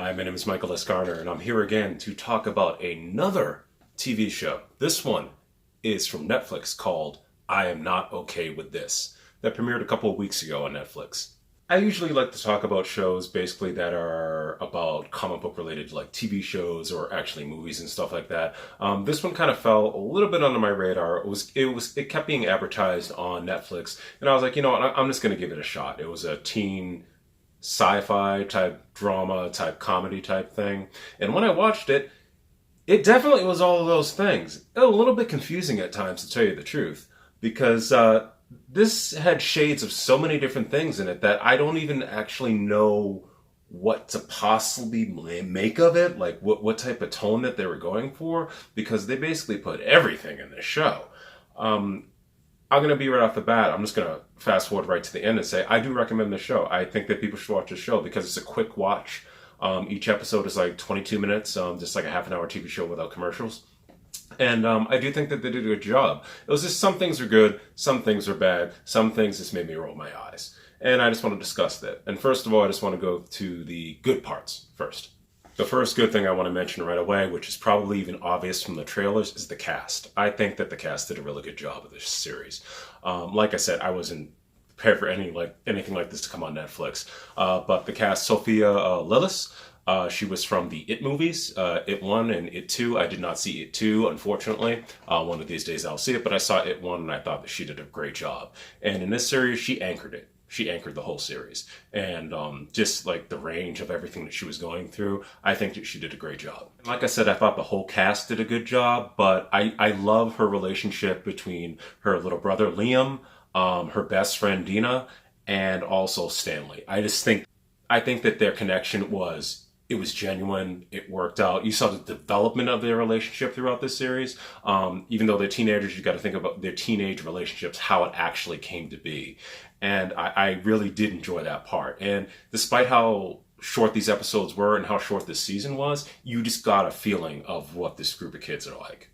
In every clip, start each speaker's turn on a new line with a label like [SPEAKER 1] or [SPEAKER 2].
[SPEAKER 1] Hi, my name is Michael S Garner, and I'm here again to talk about another TV show. This one is from Netflix called I Am Not Okay With This, that premiered a couple of weeks ago on Netflix. I usually like to talk about shows basically that are about comic book related, like TV shows or actually movies and stuff like that. This one kind of fell a little bit under my radar. It kept being advertised on Netflix, and I was like, you know what, I'm just going to give it a shot. It was a teen sci-fi type drama type comedy type thing, and when I watched it, it definitely was all of those things. A little bit confusing at times, to tell you the truth, because this had shades of so many different things in it that I don't even actually know what to possibly make of it, like what type of tone that they were going for, because they basically put everything in this show. I'm going to be right off the bat, I'm just going to fast forward right to the end and say, I do recommend this show. I think that people should watch this show because it's a quick watch. Each episode is like 22 minutes, just like a half an hour TV show without commercials. And I do think that they did a good job. It was just some things are good, some things are bad, some things just made me roll my eyes. And I just want to discuss that. And first of all, I just want to go to the good parts first. The first good thing I want to mention right away, which is probably even obvious from the trailers, is the cast. I think that the cast did a really good job of this series. Like I said, I wasn't prepared for anything like this to come on Netflix. But the cast, Sophia Lillis, she was from the It movies, It 1 and It 2. I did not see It 2, unfortunately. One of these days I'll see it, but I saw It 1 and I thought that she did a great job. And in this series, she anchored it. She anchored the whole series. And just like the range of everything that she was going through, I think that she did a great job. And like I said, I thought the whole cast did a good job, but I love her relationship between her little brother, Liam, her best friend, Dina, and also Stanley. I think that their connection was genuine. It worked out. You saw the development of their relationship throughout this series. Even though they're teenagers, you got to think about their teenage relationships, how it actually came to be. And I really did enjoy that part. And despite how short these episodes were and how short this season was, you just got a feeling of what this group of kids are like.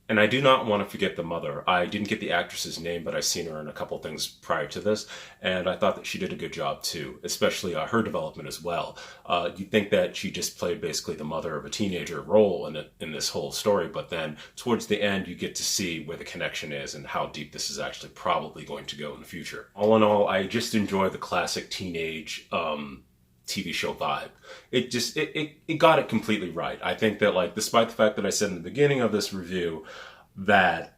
[SPEAKER 1] And I do not want to forget the mother. I didn't get the actress's name, but I've seen her in a couple things prior to this, and I thought that she did a good job too, especially her development as well. You'd think that she just played basically the mother of a teenager role in this whole story, but then towards the end you get to see where the connection is and how deep this is actually probably going to go in the future. All in all, I just enjoy the classic teenage TV show vibe. It got it completely right. I think that, like, despite the fact that I said in the beginning of this review that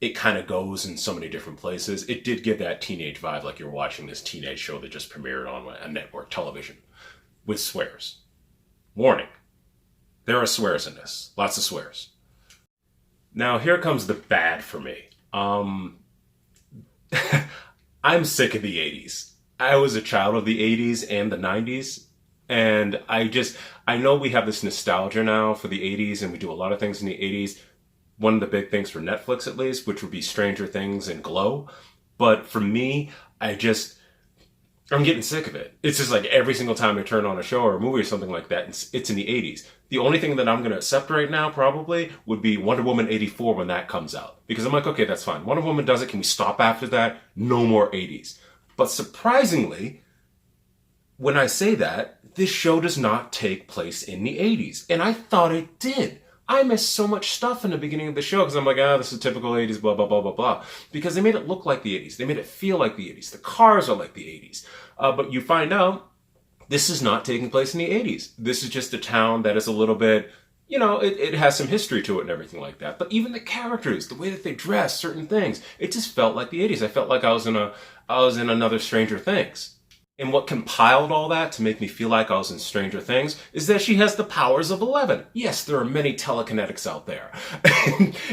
[SPEAKER 1] it kind of goes in so many different places, it did give that teenage vibe, like you're watching this teenage show that just premiered on a network television with swears. Warning, there are swears in this. Lots of swears. Now here comes the bad for me. I'm sick of the 80s. I was a child of the 80s and the 90s, and I know we have this nostalgia now for the 80s, and we do a lot of things in the 80s. One of the big things for Netflix, at least, which would be Stranger Things and Glow. But for me, I'm getting sick of it. It's just like every single time I turn on a show or a movie or something like that, it's in the 80s. The only thing that I'm going to accept right now, probably, would be Wonder Woman 84 when that comes out. Because I'm like, okay, that's fine. Wonder Woman does it. Can we stop after that? No more 80s. But surprisingly, when I say that, this show does not take place in the 80s. And I thought it did. I missed so much stuff in the beginning of the show because I'm like, this is typical 80s, blah, blah, blah, blah, blah. Because they made it look like the 80s. They made it feel like the 80s. The cars are like the 80s. But you find out this is not taking place in the 80s. This is just a town that is a little bit, it has some history to it and everything like that. But even the characters, the way that they dress, certain things, it just felt like the 80s. I felt like I was in another Stranger Things. And what compiled all that to make me feel like I was in Stranger Things is that she has the powers of 11. Yes, there are many telekinetics out there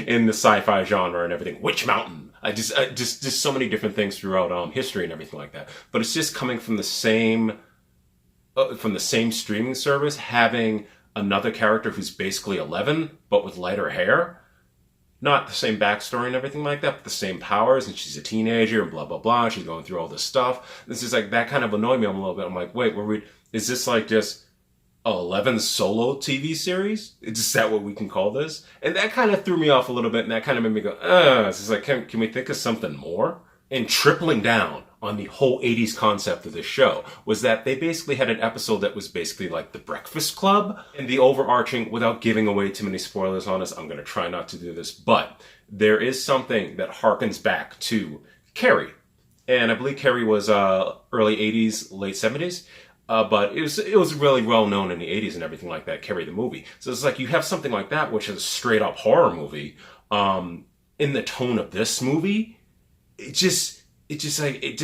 [SPEAKER 1] in the sci-fi genre and everything. Witch Mountain. Just so many different things throughout history and everything like that. But it's just coming from the same streaming service, having another character who's basically 11, but with lighter hair. Not the same backstory and everything like that, but the same powers, and she's a teenager and blah, blah, blah. She's going through all this stuff. This is like, that kind of annoyed me a little bit. I'm like, wait, is this like just a 11 solo TV series? Is that what we can call this? And that kind of threw me off a little bit, and that kind of made me go, it's just like, can we think of something more? And tripling down on the whole 80s concept of this show was that they basically had an episode that was basically like the Breakfast Club. And the overarching, without giving away too many spoilers on this, I'm going to try not to do this, but there is something that harkens back to Carrie. And I believe Carrie was early 80s, late 70s. But it was really well known in the 80s and everything like that, Carrie the movie. So it's like you have something like that, which is a straight up horror movie, in the tone of this movie. It just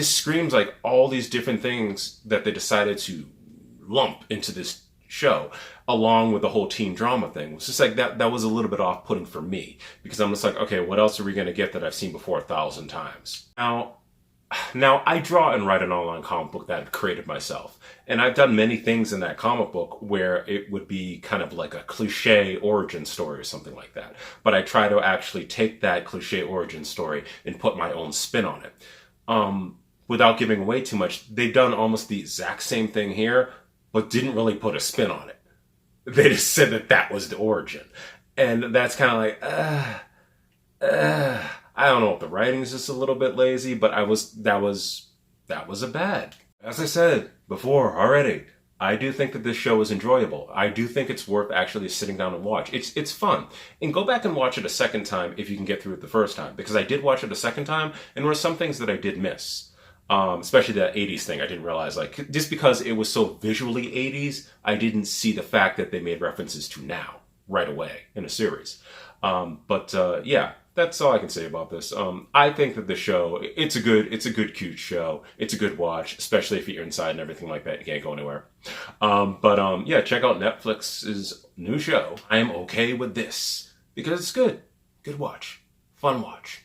[SPEAKER 1] screams like all these different things that they decided to lump into this show, along with the whole teen drama thing. It's just like that was a little bit off-putting for me, because I'm just like, okay, what else are we going to get that I've seen before 1,000 times? Now, I draw and write an online comic book that I've created myself. And I've done many things in that comic book where it would be kind of like a cliche origin story or something like that. But I try to actually take that cliche origin story and put my own spin on it. Without giving away too much, they've done almost the exact same thing here, but didn't really put a spin on it. They just said that was the origin. And that's kind of like, I don't know if the writing is just a little bit lazy, but that was a bad. As I said before already, I do think that this show is enjoyable. I do think it's worth actually sitting down and watch. It's fun. And go back and watch it a second time if you can get through it the first time. Because I did watch it a second time, and there were some things that I did miss. Especially that 80s thing, I didn't realize, like, just because it was so visually 80s, I didn't see the fact that they made references to now, right away, in a series. Yeah, that's all I can say about this. I think that the show, it's a good, cute show. It's a good watch, especially if you're inside and everything like that. You can't go anywhere. Yeah, check out Netflix's new show, I Am Okay With This, because it's good. Good watch. Fun watch.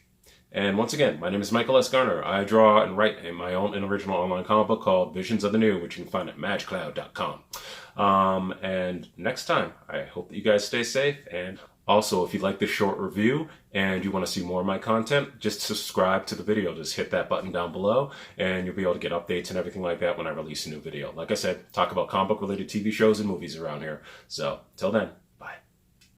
[SPEAKER 1] And once again, my name is Michael S Garner. I draw and write my own original online comic book called Visions of the New, which you can find at magicloud.com. And next time, I hope that you guys stay safe. And also, if you like this short review and you want to see more of my content, just subscribe to the video. Just hit that button down below and you'll be able to get updates and everything like that when I release a new video. Like I said, talk about comic book related TV shows and movies around here. So, till then.